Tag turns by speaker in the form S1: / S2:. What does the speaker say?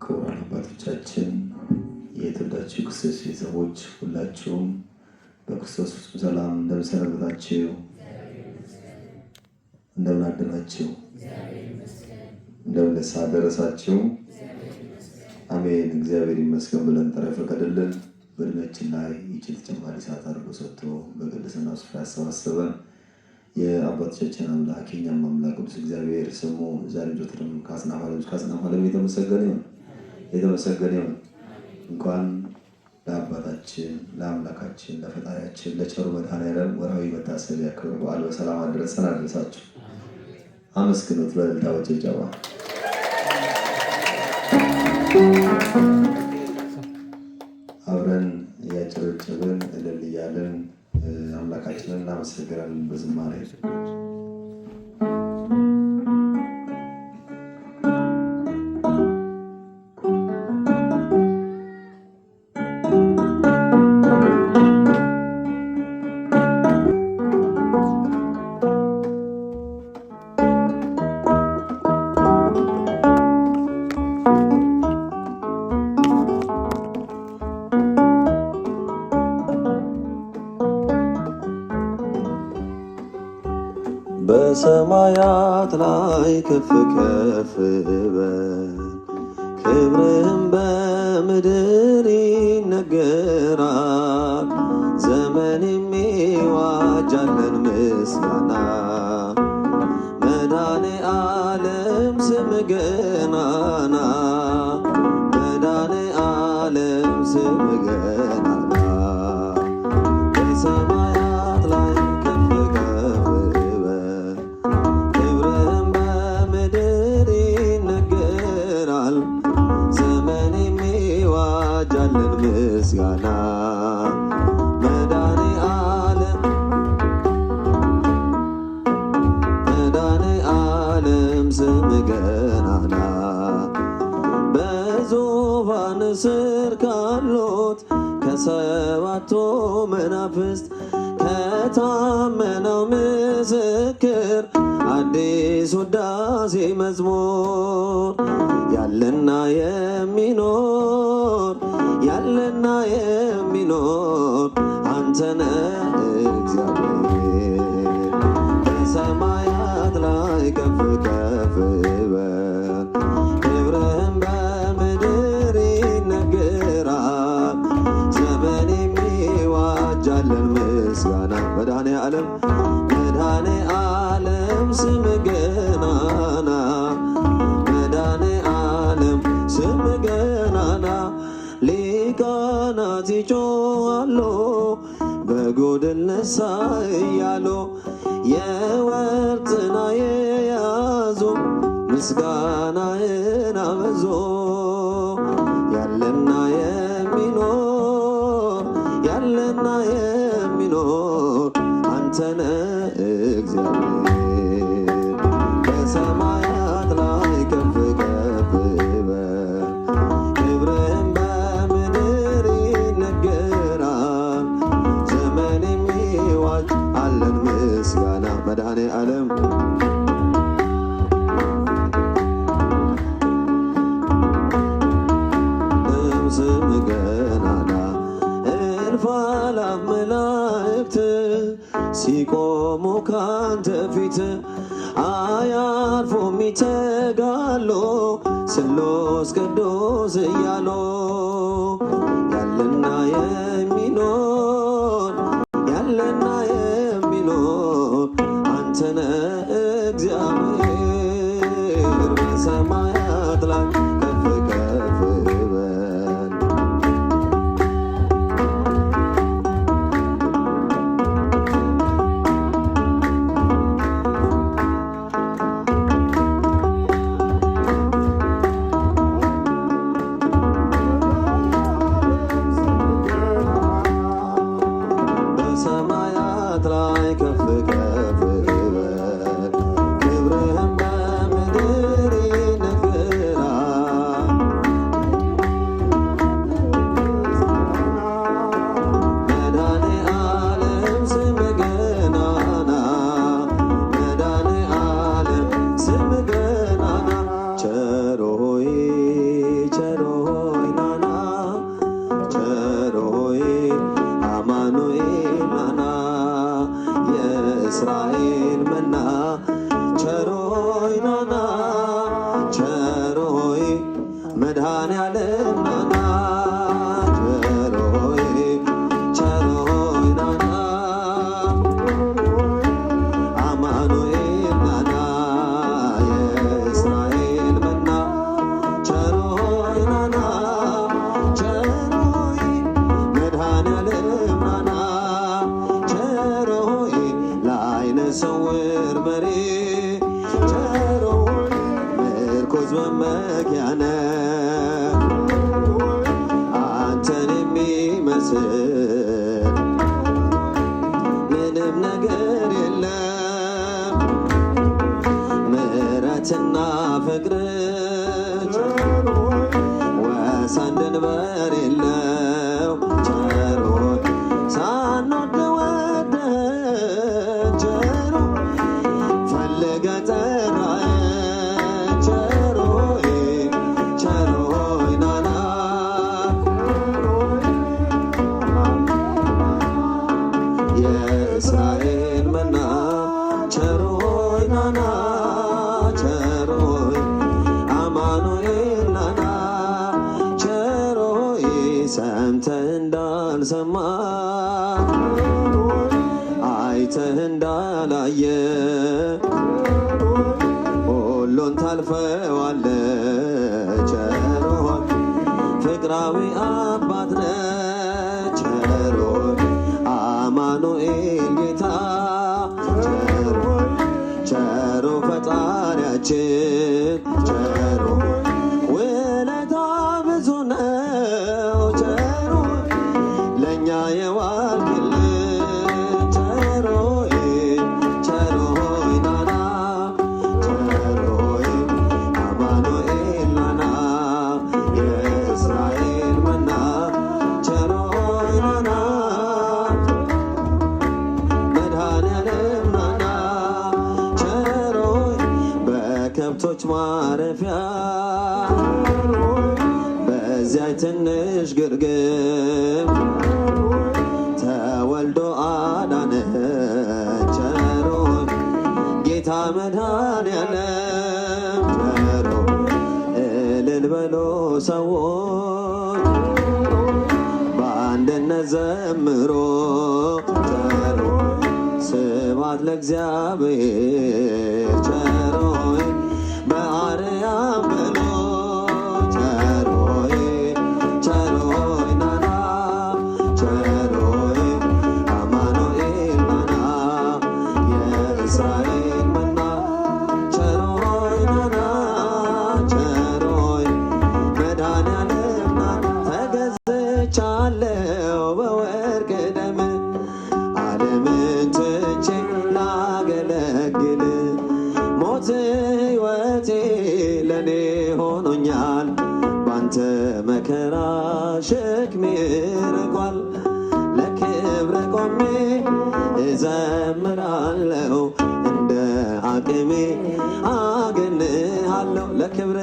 S1: ክቡራን አባቶቻችን የተወደዳችሁ ክርስቶስ ቤተሰቦች ሁላችሁም በክርስቶስ ሰላም እንደምን ሰነበታችሁ? እንደምን አደራችሁ? እንደምን ደረሳችሁ? አሜን። እግዚአብሔር ይመስገን ብለን ጥረ ፈቀደልን በእድሜያችን ላይ ይህችን ተጨማሪ ሰዓት አድርጎ ሰጥቶ በቅድስናው ስፍራ ያሰባሰበን የአባቶቻችን አምላክ የእኛም አምላክ ቅዱስ እግዚአብሔር ስሙ ዛሬ ጆትርም ከአጽናፈ ዓለም የተመሰገነ ይሁን። እንኳን ለአባታችን ለአምላካችን ለፈጣሪያችን ለቸሩ መድኃኔዓለም ወርሃዊ መታሰቢያ ክብረ በዓል በሰላም አደረሳችሁ። አመስግኑት በእልልታ በጭብጨባ። አብረን እያጨበጨብን እልል እያልን አምላካችንን እናመሰግናለን በዝማሬ።
S2: በሰማያት ላይ ከፍ ከፍ በል፣ ክብርህም በምድር ይነገራል። ዘመን የሚዋጃለን ምስጋና መድኃኔዓለም ስም ገናና፣ መድኃኔዓለም ስም ገናና። በሰማያት ላይ ከፍ ከፍ በል፣ ክብርህም በምድር ይነገራል። ዘመን የሚዋጃለን ምስጋና መድኃኔዓለም ስም ገናና። በዙፋን ስር ካሉት ከሰባቱ መናፍስት ከታመነው ምስክር አዲስ ውዳሴ መዝሙር ያለና የሚኖር አንተነ እግዚአብሔር። በሰማያት ላይ ከፍ ከፍ በል፣ ክብርህም በምድር ይነገራል። ዘመን የሚዋጃለን ምስጋና መድኃኔዓለም ስም ገናና፣ መድኃኔዓለም ስም ገናና። ሊቃናት ይጮኻሉ በጎድን ነሣ እያሉ፣ የወርቅ ጥና የያዙ ምስጋናህን አበዙ። ያለና የሚኖር አንተነ እግዚአብሔር። በሰማያት ላይ ከፍ ከፍ በል፣ ክብርህም በምድር ይነገራል። ዘመን የሚዋጅ አለን ምስጋና መድኃኔዓለም ስም ገናና። እልፍ አእላፍ መላእክት ሲቆሙ ካንተ ፊት አያርፉም ይተጋሉ ስሉስ ቅዱስ እያሉ። ያለና የሚኖር አንተነ እግዚአብሔር። በሰማያት ላይ ከፍ ከፍ በል፣ በሰማያት ላይ ከፍ ከፍ በል፣ ክብርህም በምድር ይነገራል። ያለህና ቸሮይ ናና ቸሮይ መድኃኔዓለም ናና ቸሮይ ናና አማኑኤል ናና የእስራኤል መና ቸሮይ ናና ቸሮይ መድኃኔዓለም ናና ቸሮይ ለዓይነ ስውር መሪ ቸሮይ ምርኩዝ መመኪያነ አንተን የሚመስል ምንም ነገር የለም። ምሕረትና ፍቅር ወሰን ድንበር የለው ቸሮይ ሳንወድ ወደን ቸሮይ ፈልገህ ጠራኸን ቸሮይ ቸሮይ ናና የእስራኤል መና ቸሮይ ናና ቸሮይ አማኑኤል ናና ቸሮይ ሰምተህ እንዳልሰማ አይተህ እንዳላየ ሁሉን ታልፈዋለህ ቸሮይ ፍቅራዊ አባት ነህ ቸሮይ አማኑኤል ጌታ ቸሮይ ቸሮ ፈጣሪያችን ቸሮይ ውለታ ብዙ ነው ቸሮይ ለእኛ የዋልክልን ቸሮይ ቸሮይ ናና ቸሮይ አማኑኤል ናና የእስራኤል መና ቸሮይ ናና መድኃኔዓለም ናና ቸሮይ በከብቶች ማረፊያ በዚያች ትንሽ ግርግም ተወልዶ አዳነን ቸሮይ ጌታ መድኃኔዓለም ቸሮይ እልል በሉ ሰዎች በአንድነት ዘምሮ ቸሮይ ስብሐት ለእግዚአብሔር ቸሮይ በአርያም በሎ ቸሮይ ቸሮይ ናና ቸሮይ አማኑኤል ናና የእስራኤል መና ቸሮይ ናና ቸሮይ መድኃኔዓለም ናና ተገዝቻለሁ በወርቅ ደም ዓለምን ትቼ ላገለግል ሞት ሕይወቴ ለኔ ሆኖኛል ባንተ መከራ ሸክሜ ርቋል ለክብር ቆሜ እዘምራለሁ እንደ አቅሜ አገንሃለሁ ለክብር